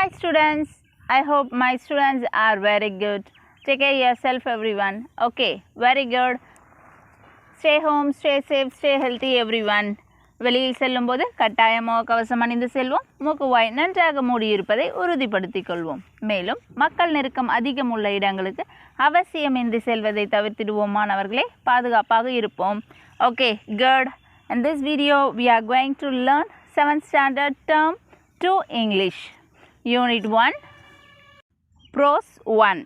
Hi students, I hope my students are very good. Take care yourself everyone. Okay, very good. Stay home, stay safe, stay healthy everyone. வெளியில் செல்லும்போது கட்டாயமாக கவசம் அணிந்து செல்வோம். மூக்குவாய் நன்றாக மூடியிருப்பதை உறுதிப்படுத்திக் கொள்வோம். மேலும் மக்கள் நெருக்கம் அதிகம் உள்ள இடங்களுக்கு அவசியமின்றி செல்வதை தவிர்த்திடுவோம். மாணவர்களே, பாதுகாப்பாக இருப்போம். Okay, good. In this video we are going to learn 7th standard term 2 English. Unit 1, Prose 1,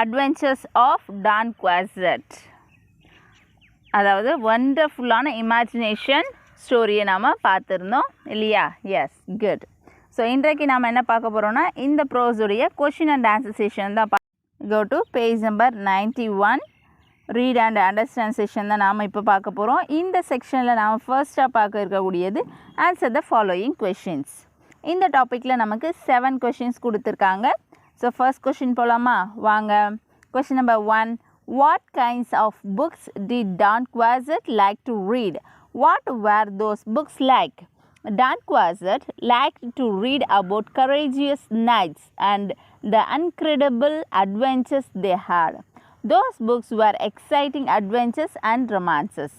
Adventures of Don Quixote. அதாவது வண்டர்ஃபுல்லான இமேஜினேஷன் ஸ்டோரியை நாம் பார்த்துருந்தோம் இல்லையா? S, good. ஸோ இன்றைக்கு நாம் என்ன பார்க்க போகிறோம்னா இந்த ப்ரோஸுடைய கொஷின் அண்ட் ஆன்சர் செஷன் தான். Go to page number 91, read and understand session தான் நாம் இப்போ பார்க்க போகிறோம். இந்த செக்ஷனில் நாம் ஃபர்ஸ்ட்டாக பார்க்க இருக்கக்கூடியது ஆன்சர் த ஃபாலோயிங் கொஷின்ஸ். இந்த டாப்பிக்கில் நமக்கு 7 கொஷின்ஸ் கொடுத்துருக்காங்க. ஸோ ஃபர்ஸ்ட் கொஷின் போகலாமா? வாங்க. Question number 1, what kinds of books did Don Quixote like to read? What were those books like? Don Quixote liked to read about courageous knights and the incredible adventures they had. Those books were exciting adventures and romances.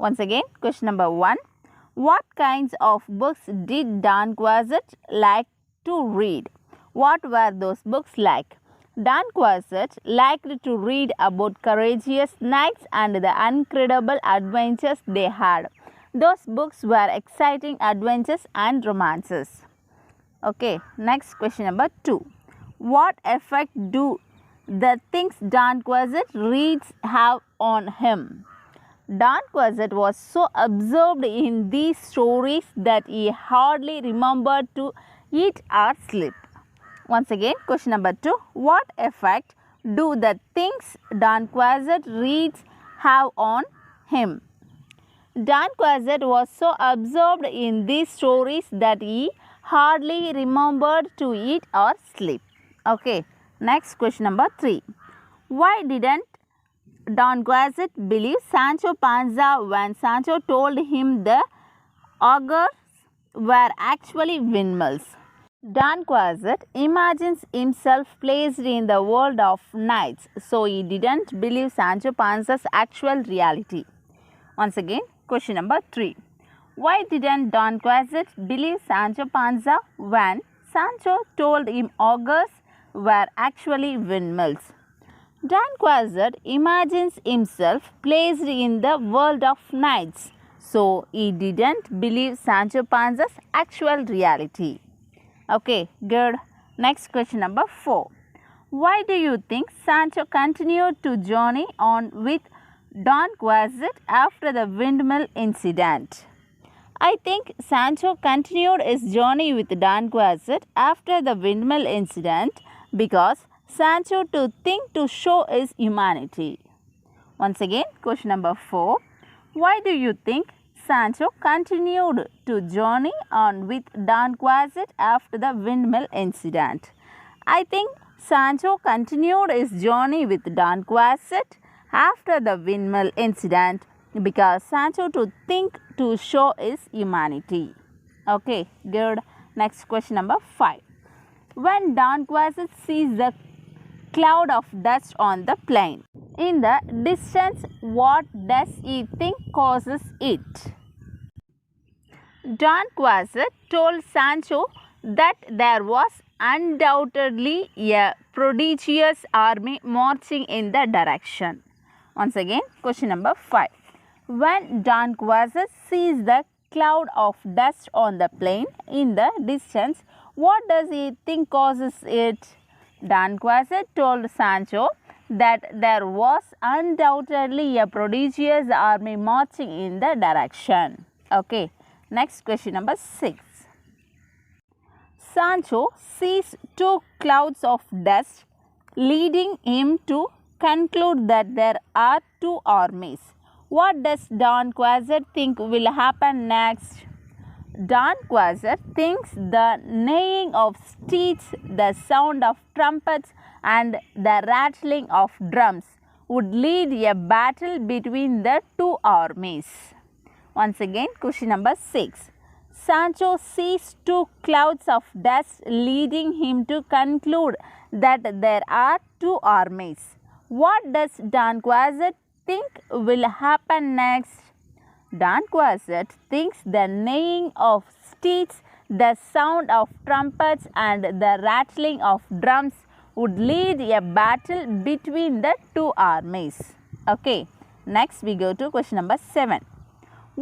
Once again, question number 1. What kinds of books did Don Quixote like to read? What were those books like? Don Quixote liked to read about courageous knights and the incredible adventures they had. Those books were exciting adventures and romances. Okay, next question number 2. What effect do the things Don Quixote reads have on him? Don Quixote was so absorbed in these stories that he hardly remembered to eat or sleep. Once again, question number 2. What effect do the things Don Quixote reads have on him? Don Quixote was so absorbed in these stories that he hardly remembered to eat or sleep. Okay, next question number 3. Why didn't Don Quixote believe Sancho Panza when Sancho told him the augurs were actually windmills? Don Quixote imagines himself placed in the world of knights, so he didn't believe Sancho Panza's actual reality. Once again, question number 3. Why didn't Don Quixote believe Sancho Panza when Sancho told him augurs were actually windmills? Don Quixote imagines himself placed in the world of knights, so he didn't believe Sancho Panza's actual reality. Okay, good. Next question number 4. Why do you think Sancho continued to journey on with Don Quixote after the windmill incident? I think Sancho continued his journey with Don Quixote after the windmill incident because Sancho to think to show his humanity. Once again, question number 4. Why do you think Sancho continued to journey on with Don Quixote after the windmill incident? I think Sancho continued his journey with Don Quixote after the windmill incident because Sancho to think to show his humanity. Okay, good. Next question number 5. When Don Quixote sees the cloud of dust on the plain in the distance, what does he think causes it? Don Quixote told Sancho that there was undoubtedly a prodigious army marching in the direction. Once again, question number 5. When Don Quixote sees the cloud of dust on the plain in the distance, what does he think causes it? Don Quixote told Sancho that there was undoubtedly a prodigious army marching in the direction. Okay, next question number 6. Sancho sees 2 clouds of dust, leading him to conclude that there are 2 armies. What does Don Quixote think will happen next? Don Quixote thinks the neighing of steeds, the sound of trumpets and the rattling of drums would lead a battle between the 2 armies. Once again, question number 6. Sancho sees two clouds of dust leading him to conclude that there are two armies. What does Don Quixote think will happen next? Don Quixote thinks the neighing of steeds, the sound of trumpets and the rattling of drums would lead a battle between the two armies. Okay, next we go to question number 7.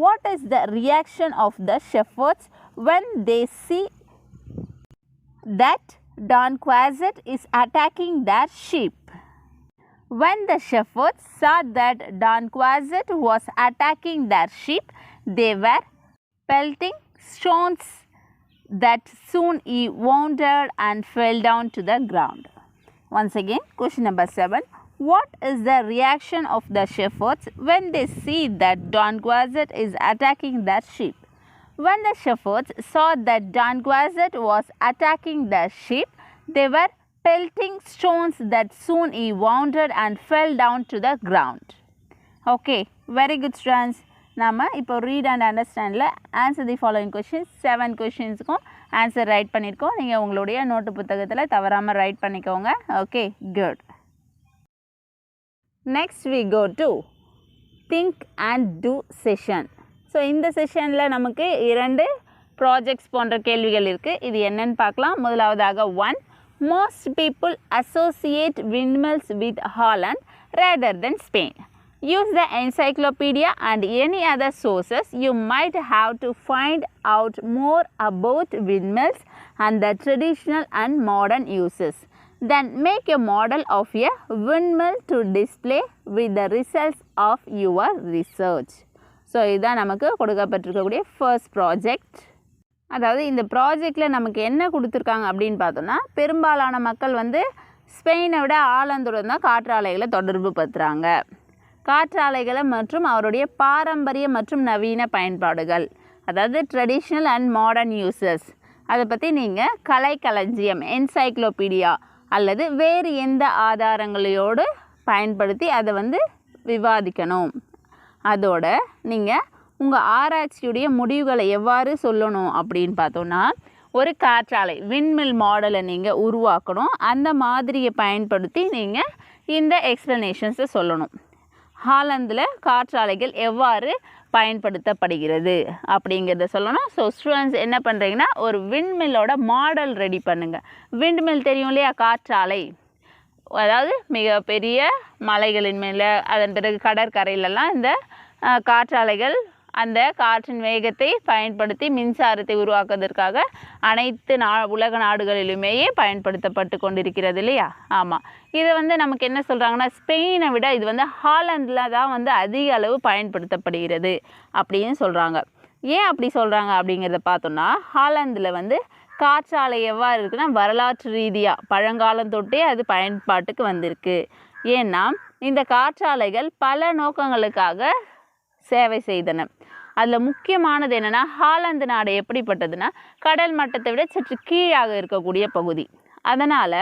What is the reaction of the shepherds when they see that Don Quixote is attacking their sheep? When the shepherds saw that Don Quixote was attacking their sheep, they were pelting stones that soon he wounded and fell down to the ground. Once again, question number 7. What is the reaction of the shepherds when they see that Don Quixote is attacking their sheep? When the shepherds saw that Don Quixote was attacking their sheep, they were pelting stones that soon he wounded and fell down to the ground. Okay, very good students. நம்ம இப்போ read and understandல answer the following questions 7 questionஸ்க்கும் answer write பண்ணியிருக்கோம். நீங்கள் உங்களுடைய note புத்தகத்தில் தவறாமல் write பண்ணிக்கோங்க. Okay, good. Next we go to think and do session. So இந்த செஷனில் நமக்கு 2 ப்ராஜெக்ட்ஸ் போன்ற கேள்விகள் இருக்குது. இது என்னன்னு பார்க்கலாம். முதலாவதாக 1. Most people associate windmills with Holland rather than Spain. Use the encyclopedia and any other sources. You might have to find out more about windmills and the traditional and modern uses. Then make a model of a windmill to display with the results of your research. So இதுதான் நமக்கு கொடுக்கப்பட்டிருக்கக்கூடிய first project. அதாவது இந்த ப்ராஜெக்டில் நமக்கு என்ன கொடுத்துருக்காங்க அப்படின்னு பார்த்தோன்னா, பெரும்பாலான மக்கள் வந்து ஸ்பெயினை விட ஆலந்துடன் தான் காற்றாலைகளை தொடர்பு படுத்துகிறாங்க. காற்றாலைகளை மற்றும் அவருடைய பாரம்பரிய மற்றும் நவீன பயன்பாடுகள், அதாவது ட்ரெடிஷ்னல் அண்ட் மாடர்ன் யூசஸ், அதை பற்றி நீங்கள் கலைக்களஞ்சியம் என்சைக்ளோபீடியா அல்லது வேறு எந்த ஆதாரங்களோடு பயன்படுத்தி அதை வந்து விவாதிக்கணும். அதோட நீங்கள் உங்கள் ஆராய்ச்சியுடைய முடிவுகளை எவ்வாறு சொல்லணும் அப்படின்னு பார்த்தோன்னா, ஒரு காற்றாலை விண்மில் மாடலை நீங்கள் உருவாக்கணும். அந்த மாதிரியை பயன்படுத்தி நீங்கள் இந்த எக்ஸ்ப்ளனேஷன்ஸை சொல்லணும். ஹாலந்தில் காற்றாலைகள் எவ்வாறு பயன்படுத்தப்படுகிறது அப்படிங்கிறத சொல்லணும். ஸோ ஸ்டூடெண்ட்ஸ் என்ன பண்ணுறீங்கன்னா, ஒரு விண்மில்லோட மாடல் ரெடி பண்ணுங்கள். விண்மில் தெரியும் இல்லையா, காற்றாலை, அதாவது மிகப்பெரிய மலைகளின் மேலே, அதன் பிறகு கடற்கரையிலலாம் இந்த காற்றாலைகள் அந்த காற்றின் வேகத்தை பயன்படுத்தி மின்சாரத்தை உருவாக்குவதற்காக அனைத்து உலக நாடுகளிலுமே பயன்படுத்தப்பட்டு கொண்டிருக்கிறது இல்லையா. ஆமாம், இது வந்து நமக்கு என்ன சொல்கிறாங்கன்னா, ஸ்பெயினை விட இது வந்து ஹாலந்தில் தான் வந்து அதிக அளவு பயன்படுத்தப்படுகிறது அப்படின்னு சொல்கிறாங்க. ஏன் அப்படி சொல்கிறாங்க அப்படிங்கிறத பார்த்தோன்னா, ஹாலந்தில் வந்து காற்றாலை எவ்வாறு இருக்குன்னா, வரலாற்று ரீதியாக பழங்காலம் தொட்டே அது பயன்பாட்டுக்கு வந்திருக்கு. ஏன்னா இந்த காற்றாலைகள் பல நோக்கங்களுக்காக சேவை செய்தன. அதில் முக்கியமானது என்னென்னா, ஹாலந்து நாடு எப்படிப்பட்டதுன்னா, கடல் மட்டத்தை விட சற்று கீழாக இருக்கக்கூடிய பகுதி. அதனால்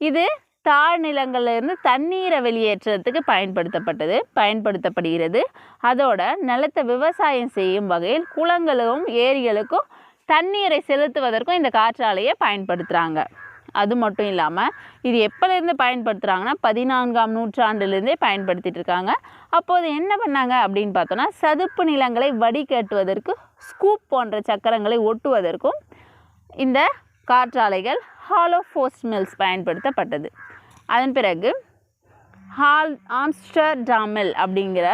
இது தாழ்நிலங்களிலிருந்து தண்ணீரை வெளியேற்றுறதுக்கு பயன்படுத்தப்படுகிறது. அதோட நிலத்தை விவசாயம் செய்யும் வகையில் குளங்களுக்கும் ஏரிகளுக்கும் தண்ணீரை செலுத்துவதற்கும் இந்த காற்றாலையை பயன்படுத்துகிறாங்க. அது மட்டும் இல்லாமல் இது எப்போலேருந்து பயன்படுத்துகிறாங்கன்னா, 14ஆம் நூற்றாண்டுலேருந்தே பயன்படுத்திகிட்டு இருக்காங்க. அப்போது என்ன பண்ணாங்க அப்படின்னு பார்த்தோன்னா, சதுப்பு நிலங்களை வடிகட்டுவதற்கு ஸ்கூப் போன்ற சக்கரங்களை ஒட்டுவதற்கும் இந்த காற்றாலைகள் ஹாலோ ஃபோர்ஸ் மில்ஸ் பயன்படுத்தப்பட்டது. அதன் பிறகு ஆம்ஸ்டர்டாமில் அப்படிங்கிற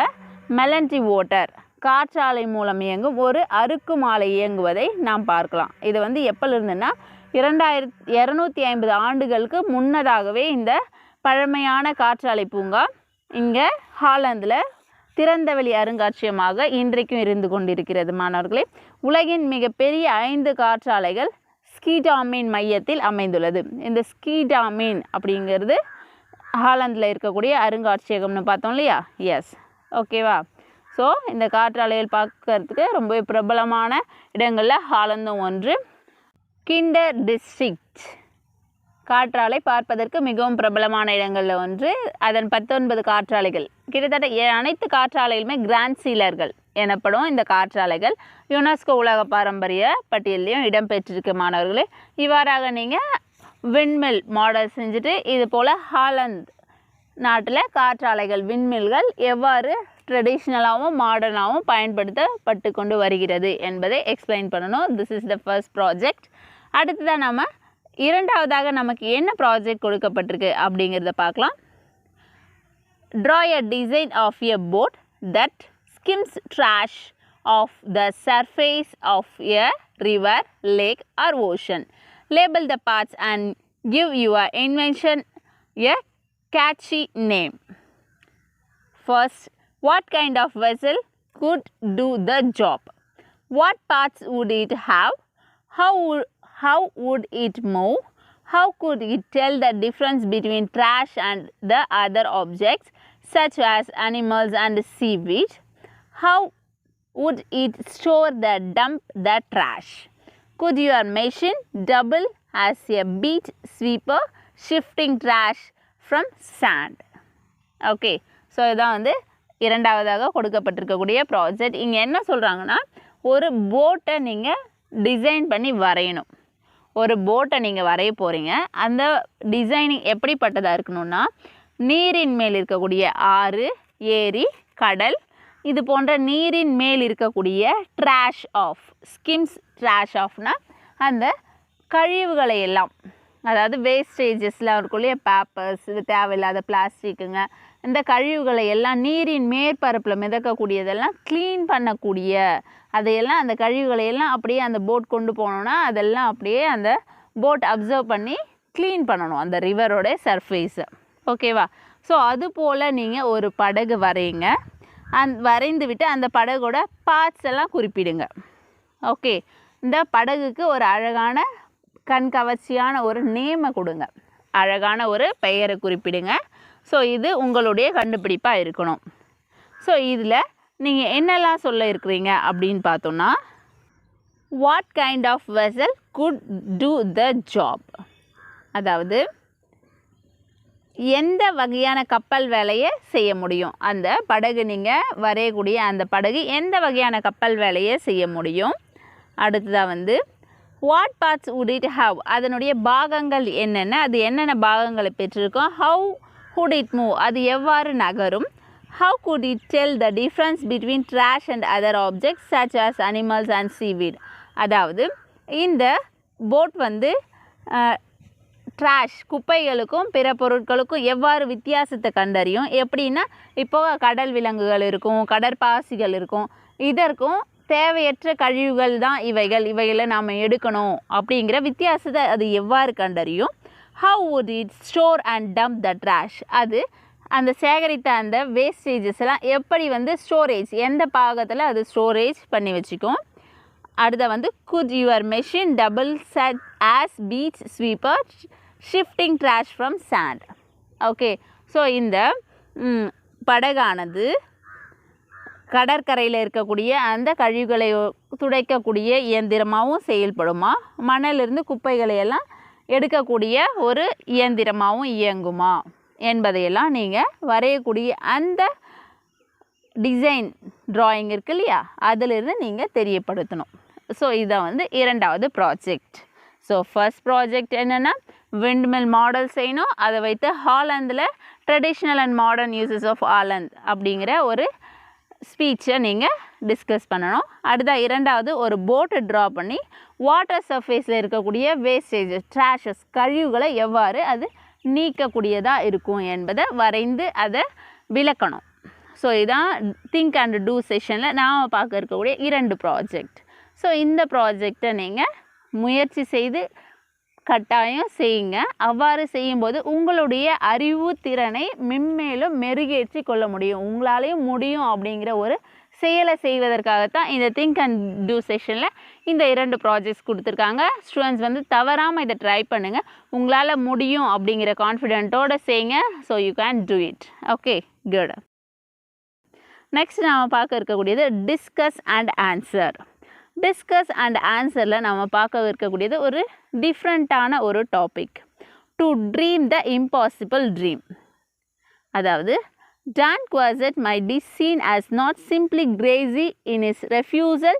மெலன்டி வாட்டர் காற்றாலை மூலம் இயங்கும் ஒரு அறுக்கும் ஆலை இயங்குவதை நாம் பார்க்கலாம். இது வந்து எப்போலிருந்துன்னா 2250 ஆண்டுகளுக்கு முன்னதாகவே இந்த பழமையான காற்றாலை பூங்கா இங்கே ஹாலந்தில் திறந்தவெளி அருங்காட்சியகமாக இன்றைக்கும் இருந்து கொண்டிருக்கிறது. மாணவர்களே, உலகின் மிகப்பெரிய 5 காற்றாலைகள் ஸ்கீடாமின் மையத்தில் அமைந்துள்ளது. இந்த ஸ்கீடாமின் அப்படிங்கிறது ஹாலந்தில் இருக்கக்கூடிய அருங்காட்சியகம்னு பார்த்தோம் இல்லையா. எஸ், ஓகேவா. ஸோ இந்த காற்றாலைகள் பார்க்கறதுக்கு ரொம்ப பிரபலமான இடங்களில் ஹாலந்தும் ஒன்று. கிண்டர் டிஸ்ட்ரிக்ட் காற்றாலை பார்ப்பதற்கு மிகவும் பிரபலமான இடங்களில் ஒன்று. அதன் 19 காற்றாலைகள், கிட்டத்தட்ட அனைத்து காற்றாலைகளுமே கிராண்ட் சீலர்கள், எனப்படும் இந்த காற்றாலைகள் யுனெஸ்கோ உலக பாரம்பரிய பட்டியலையும் இடம்பெற்றிருக்கு மாணவர்களே. இவ்வாறாக நீங்கள் விண்மில் மாடல் செஞ்சுட்டு இது போல் ஹாலந்து நாட்டில் காற்றாலைகள் விண்மில்கள் எவ்வாறு ட்ரெடிஷ்னலாகவும் மாடர்னாகவும் பயன்படுத்தப்பட்டு கொண்டு வருகிறது என்பதை எக்ஸ்பிளைன் பண்ணணும். This is the first project. அடுத்ததான் நம்ம இரண்டாவதாக நமக்கு என்ன ப்ராஜெக்ட் கொடுக்கப்பட்டிருக்கு அப்படிங்கிறத பார்க்கலாம். Draw a design of a boat that skims trash off the surface of a river, lake or ocean. Label the parts and give your invention a catchy name. First, what kind of vessel could do the job? What parts would it have? How would it move? How could it tell the difference between trash and the other objects such as animals and seaweed? How would it store the dump the trash? Could your machine double as a beach sweeper shifting trash from sand? Okay, so இதான் வந்து இரண்டாவதாக கொடுக்கப்பட்டிருக்கக்கூடிய project. இங்கே என்ன சொல்கிறாங்கன்னா, ஒரு போட்டை நீங்கள் design பண்ணி வரையணும். ஒரு போட்டை நீங்கள் வரைய போகிறீங்க. அந்த டிசைனிங் எப்படிப்பட்டதாக இருக்கணும்னா, நீரின் மேல் இருக்கக்கூடிய ஆறு, ஏரி, கடல் இது போன்ற நீரின் மேல் இருக்கக்கூடிய ட்ராஷ் ஆஃப், ஸ்கிம்ஸ் ட்ராஷ் ஆஃப்னா அந்த கழிவுகளை எல்லாம், அதாவது வேஸ்டேஜஸ்லாம் இருக்கும் இல்லையா, பேப்பர்ஸ், இது தேவையில்லாத பிளாஸ்டிக்குங்க, இந்த கழிவுகளை எல்லாம் நீரின் மேற்பரப்பில் மிதக்கக்கூடியதெல்லாம் க்ளீன் பண்ணக்கூடிய, அதையெல்லாம் அந்த கழிவுகளை எல்லாம் அப்படியே அந்த போட் கொண்டு போனோன்னா அதெல்லாம் அப்படியே அந்த போட் அப்சர்வ் பண்ணி க்ளீன் பண்ணணும் அந்த ரிவரோட சர்ஃபேஸை. ஓகேவா? ஸோ அது போல் நீங்கள் ஒரு படகு வரையுங்க. வரைந்து விட்டு அந்த படகோட பார்ட்ஸ் எல்லாம் குறிப்பிடுங்க. ஓகே, இந்த படகுக்கு ஒரு அழகான கண்கவர்ச்சியான ஒரு நேமை கொடுங்க, அழகான ஒரு பெயரை குறிப்பிடுங்க. ஸோ இது உங்களுடைய கண்டுபிடிப்பாக இருக்கணும். ஸோ இதில் நீங்கள் என்னெல்லாம் சொல்ல இருக்கிறீங்க அப்படின்னு பார்த்தோன்னா, what kind of vessel could do the job, அதாவது எந்த வகையான கப்பல் வேலையை செய்ய முடியும், அந்த படகு நீங்கள் வரையக்கூடிய அந்த படகு எந்த வகையான கப்பல் வேலையை செய்ய முடியும். அடுத்ததாக வந்து what parts would it have, அதனுடைய பாகங்கள் என்னென்ன, அது என்னென்ன பாகங்களை பெற்றிருக்கோம். ஹவு would it move, அது எவ்வாறு நகரும். How could it tell the difference between trash and other objects such as animals and seaweed, அதாவது இந்த போட் வந்து ட்ராஷ் குப்பைகளுக்கும் பிற பொருட்களுக்கும் எவ்வாறு வித்தியாசத்தை கண்டறியும். எப்படின்னா, இப்போது கடல் விலங்குகள் இருக்கும், கடற்பாசிகள் இருக்கும், இதற்கும் தேவையற்ற கழிவுகள் தான் இவைகளை நாம் எடுக்கணும் அப்படிங்கிற வித்தியாசத்தை அது எவ்வாறு கண்டறியும். How would it store and dump the trash, அது அந்த சேகரித்த அந்த வேஸ்டேஜஸ் எல்லாம் எப்படி வந்து ஸ்டோரேஜ், எந்த பாகத்தில் அது ஸ்டோரேஜ் பண்ணி வச்சுக்கும். அடுத்த வந்து could your machine double set as beach sweeper shifting trash from sand. Okay, so இந்த படகானது கடற்கரையில் இருக்கக்கூடிய அந்த கழிவுகளை துடைக்கக்கூடிய இயந்திரமாகவும் செயல்படுமா, மணலிருந்து குப்பைகளை எல்லாம் எடுக்கக்கூடிய ஒரு இயந்திரமாகவும் இயங்குமா என்பதையெல்லாம் நீங்கள் வரையக்கூடிய அந்த டிசைன் ட்ராயிங் இருக்கு இல்லையா, அதிலிருந்து நீங்கள் தெரியப்படுத்தணும். ஸோ இதை வந்து இரண்டாவது ப்ராஜெக்ட். ஸோ ஃபர்ஸ்ட் ப்ராஜெக்ட் என்னென்னா, விண்ட்மில் மாடல் செய்யணும். அதை வைத்து ஹாலந்தில் traditional and modern uses of Holland அப்படிங்கிற ஒரு ஸ்பீச்சை நீங்கள் டிஸ்கஸ் பண்ணணும். அடுத்த இரண்டாவது ஒரு போட்டை ட்ரா பண்ணி வாட்டர் சர்ஃபேஸில் இருக்கக்கூடிய வேஸ்டேஜஸ், ட்ராஷஸ், கழிவுகளை எவ்வாறு அது நீக்கக்கூடியதாக இருக்கும் என்பதை வரைந்து அதை விளக்கணும். ஸோ இதான் திங்க் அண்ட் டூ செஷனில் நாம் பார்க்க இருக்கக்கூடிய இரண்டு ப்ராஜெக்ட். ஸோ இந்த ப்ராஜெக்டை நீங்கள் முயற்சி செய்து கட்டாயம் செய்யுங்க. அவ்வாறு செய்யும்போது உங்களுடைய அறிவு திறனை மென்மேலும் மெருகேற்றி கொள்ள முடியும், உங்களாலேயும் முடியும் அப்படிங்கிற ஒரு செயலை செய்வதற்காகத்தான் இந்த திங்க் அண்ட் டூ செஷனில் இந்த இரண்டு ப்ராஜெக்ட்ஸ் கொடுத்துருக்காங்க. ஸ்டூடெண்ட்ஸ் வந்து தவறாமல் இதை ட்ரை பண்ணுங்கள், உங்களால் முடியும் அப்படிங்கிற கான்ஃபிடென்ட்டோடு செய்யுங்க. So you can do it. Okay, good. Next நாம் பார்க்க இருக்கக்கூடியது discuss and answer. Discuss and ஆன்சரில் நம்ம பார்க்க இருக்கக்கூடியது ஒரு டிஃப்ரெண்ட்டான ஒரு topic. To dream the impossible dream, அதாவது Dan Quassett might be seen as not simply crazy in his refusal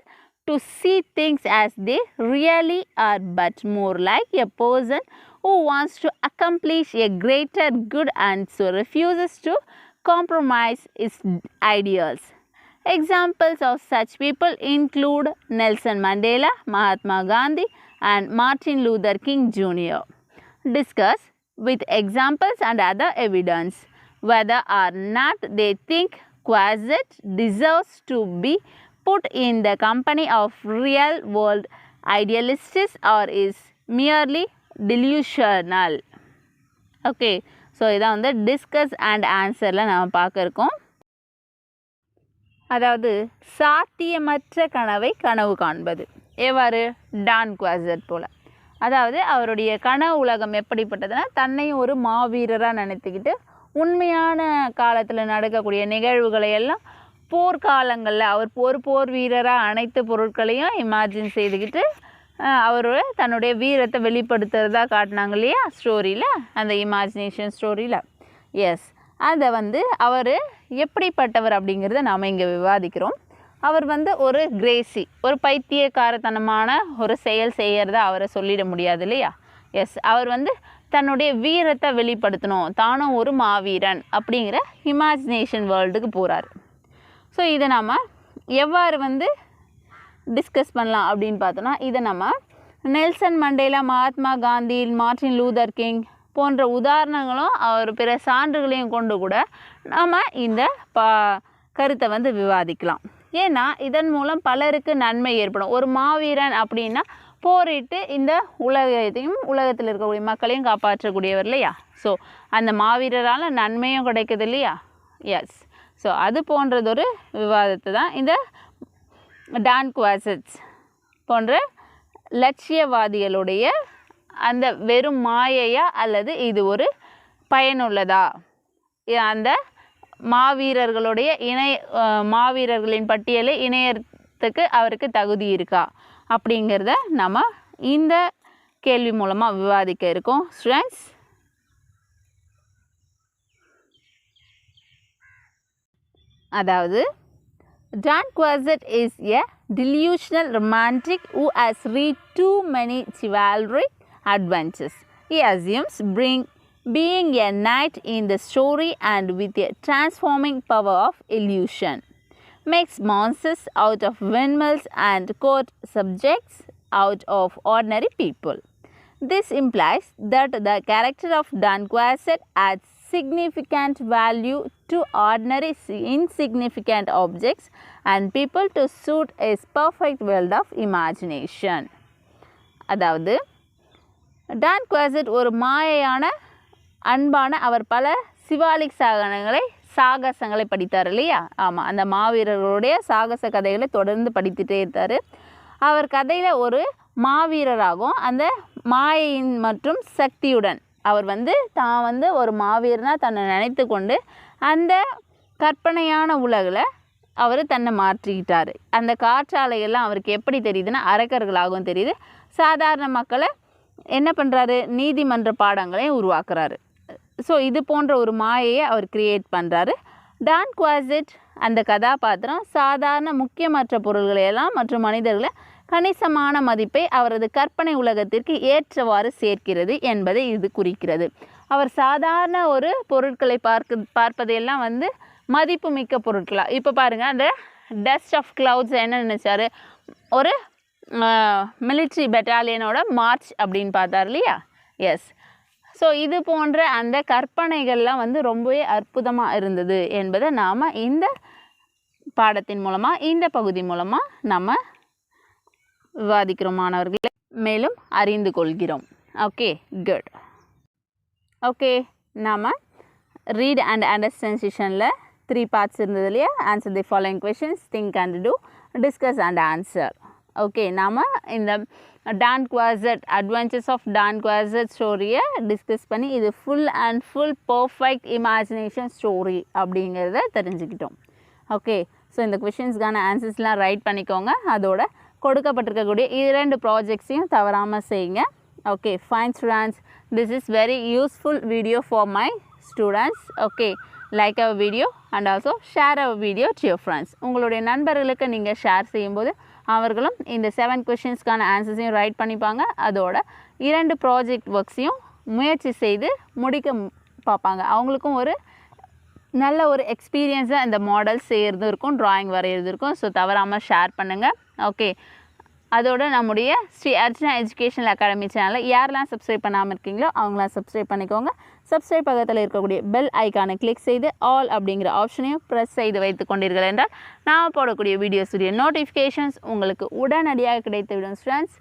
to see things as they really are, but more like a person who wants to accomplish a greater good and so refuses to compromise his ideals. Examples of such people include Nelson Mandela, Mahatma Gandhi, and Martin Luther King Jr. Discuss with examples and other evidence whether or not they think Quassett deserves to be put in the company of real world idealists or is merely delusional. Okay, so இதான் வந்து discuss and ஆன்சரில் நம்ம பார்க்க இருக்கோம். அதாவது சாத்தியமற்ற கனவை கனவு காண்பது எவ்வாறு? டான் குவாசெட் போல். அதாவது அவருடைய கனவு உலகம் எப்படிப்பட்டதுன்னா, தன்னையும் ஒரு மாவீரராக நினைத்துக்கிட்டு உண்மையான காலத்தில் நடக்கக்கூடிய நிகழ்வுகளை எல்லாம் போர்க்காலங்களில் அவர் ஒரு போர் வீரராக அனைத்து பொருட்களையும் இமேஜின் செய்துக்கிட்டு அவர் தன்னுடைய வீரத்தை வெளிப்படுத்துறதா காட்டினாங்க இல்லையா ஸ்டோரியில், அந்த இமேஜினேஷன் ஸ்டோரியில். எஸ், அதை வந்து அவர் எப்படிப்பட்டவர் அப்படிங்கிறத நாம் இங்கே விவாதிக்கிறோம். அவர் வந்து ஒரு கிரேசி, ஒரு பைத்தியக்காரத்தனமான ஒரு செயல் செய்கிறத அவரை சொல்லிட முடியாது இல்லையா. எஸ், அவர் வந்து தன்னுடைய வீரத்தை வெளிப்படுத்தணும், தானும் ஒரு மாவீரன் அப்படிங்கிற இமேஜினேஷன் வேர்ல்டுக்கு போகிறார். ஸோ இதை நம்ம எவ்வாறு வந்து டிஸ்கஸ் பண்ணலாம் அப்படின்னு பார்த்தோன்னா, இதை நம்ம Nelson Mandela, Mahatma Gandhi, Martin Luther king போன்ற உதாரணங்களும் அவர் பிற சான்றுகளையும் கொண்டு கூட நாம் இந்த கருத்தை வந்து விவாதிக்கலாம். ஏன்னா இதன் மூலம் பலருக்கு நன்மை ஏற்படும். ஒரு மாவீரன் அப்படின்னா போரிட்டு இந்த உலகத்தையும் உலகத்தில் இருக்கக்கூடிய மக்களையும் காப்பாற்றக்கூடியவர் இல்லையா. ஸோ அந்த மாவீரரால் நன்மையும் கிடைக்குது இல்லையா. எஸ், ஸோ அது போன்றதொரு விவாதத்தை தான் இந்த டான் குவாசெட்ஸ் போன்ற லட்சியவாதிகளுடைய அந்த வெறும் மாயையா அல்லது இது ஒரு பயனுள்ளதா, அந்த மாவீரர்களுடைய மாவீரர்களின் பட்டியலை இணையத்துக்கு அவருக்கு தகுதி இருக்கா அப்படிங்கிறத நம்ம இந்த கேள்வி மூலமாக விவாதிக்க இருக்கோம் ஸ்டூடெண்ட்ஸ். அதாவது Dan Quassett is a delusional romantic who has read too many chivalric adventures. He assumes being a knight in the story and with a transforming power of illusion makes monsters out of windmills and court subjects out of ordinary people. This implies that the character of Dan Quassett adds significant value to ordinary insignificant objects and people to suit his perfect world of imagination. அதாவது Don குவாசெட் ஒரு மாயையான அன்பான, அவர் பல சிவாலிக் சாகசங்களை படித்தார் இல்லையா. ஆமாம், அந்த மாவீரர்களுடைய சாகச கதைகளை தொடர்ந்து படித்துகிட்டே இருந்தார். அவர் கதையில் ஒரு மாவீரராகவும் அந்த மாயையின் மற்றும் சக்தியுடன் அவர் வந்து தான் வந்து ஒரு மாவீரனாக தன்னை நினைத்து கொண்டு அந்த கற்பனையான உலகில் அவர் தன்னை மாற்றிக்கிட்டார். அந்த காற்றாலைகள்லாம் அவருக்கு எப்படி தெரியுதுன்னா அரக்கர்களாகவும் தெரியுது. சாதாரண மக்களை என்ன பண்ணுறாரு, நீதிமன்ற பாடங்களையும் உருவாக்குறாரு. ஸோ இது போன்ற ஒரு மாயையை அவர் கிரியேட் பண்ணுறாரு. டான் குவாசெட் அந்த கதாபாத்திரம் சாதாரண முக்கியமற்ற பொருள்களையெல்லாம் மற்றும் மனிதர்களை கணிசமான மதிப்பை அவரது கற்பனை உலகத்திற்கு ஏற்றவாறு சேர்க்கிறது என்பதை இது குறிக்கிறது. அவர் சாதாரண ஒரு பொருட்களை பார்ப்பதையெல்லாம் வந்து மதிப்பு மிக்க பொருட்களாக, இப்போ பாருங்கள், அந்த டஸ்ட் ஆஃப் கிளவுட்ஸ் என்ன நினச்சார், ஒரு மிலிட்ரி பெட்டாலியனோட மார்ச் அப்படின்னு பார்த்தார் இல்லையா. எஸ், ஸோ இது போன்ற அந்த கற்பனைகள்லாம் வந்து ரொம்பவே அற்புதமாக இருந்தது என்பதை நாம் இந்த பாடத்தின் மூலமாக, இந்த பகுதி மூலமாக நம்ம விவாதிக்கிறோம் மாணவர்களே, மேலும் அறிந்து கொள்கிறோம். Okay, good. ஓகே, நாம் ரீட் அண்ட் அண்டர்ஸ்டாண்ட் செஷனில் 3 பார்ட்ஸ் இருந்தது இல்லையா. Answer the following questions, think and do, discuss and answer. Okay, நாம் இந்த Don Quixote adventures of Don Quixote ஸ்டோரியை டிஸ்கஸ் பண்ணி இது ஃபுல் பர்ஃபெக்ட் இமேஜினேஷன் ஸ்டோரி அப்படிங்கிறத தெரிஞ்சுக்கிட்டோம். ஓகே, ஸோ இந்த கொஷின்ஸ்க்கான ஆன்சர்ஸ்லாம் ரைட் பண்ணிக்கோங்க. அதோட கொடுக்கப்பட்டிருக்கக்கூடிய 2 ப்ராஜெக்ட்ஸையும் தவறாமல் செய்யுங்க. Okay, fine students, this is very useful video for my students. Okay, like our video and also share our video to your friends. உங்களுடைய நண்பர்களுக்கு நீங்கள் ஷேர் செய்யும்போது அவர்களும் இந்த 7 கொஷின்ஸ்க்கான ஆன்சர்ஸையும் ரைட் பண்ணிப்பாங்க. அதோட 2 ப்ராஜெக்ட் ஒர்க்ஸையும் முயற்சி செய்து முடிக்க பார்ப்பாங்க. அவங்களுக்கும் ஒரு நல்ல ஒரு எக்ஸ்பீரியன்ஸாக இந்த மாடல் செய்கிறது இருக்கும், ட்ராயிங் வரைகிறது இருக்கும். ஸோ தவறாமல் ஷேர் பண்ணுங்கள். ஓகே, அதோட நம்முடைய ஸ்ரீ அர்ச்சனா எஜுகேஷனல் அகாடமி சேனலை யாரெல்லாம் சப்ஸ்கிரைப் பண்ணாமல் இருக்கீங்களோ அவங்களாம் சப்ஸ்கிரைப் பண்ணிக்கோங்க. சப்ஸ்கிரைப் பக்கத்தில் இருக்கக்கூடிய பெல் ஐக்கானை கிளிக் செய்து ஆல் அப்படிங்கிற ஆப்ஷனையும் ப்ரெஸ் செய்து வைத்து கொண்டீர்கள் என்றால் நான் போடக்கூடிய வீடியோஸுடைய நோட்டிஃபிகேஷன்ஸ் உங்களுக்கு உடனடியாக கிடைத்துவிடும். ஸ்டூடெண்ட்ஸ்,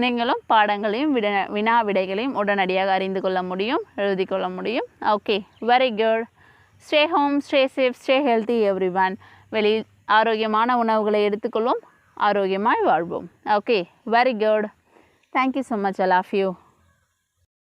நீங்களும் பாடங்களையும் வினா விடைகளையும் உடனடியாக அறிந்து கொள்ள முடியும், எழுதி கொள்ள முடியும். Okay, very good. Stay home, stay safe, stay healthy every one. வெளியில் ஆரோக்கியமான உணவுகளை எடுத்துக்கொள்வோம், ஆரோக்கியமாய் வாழ்வோம். Okay, very good. Thank you so much, all of you.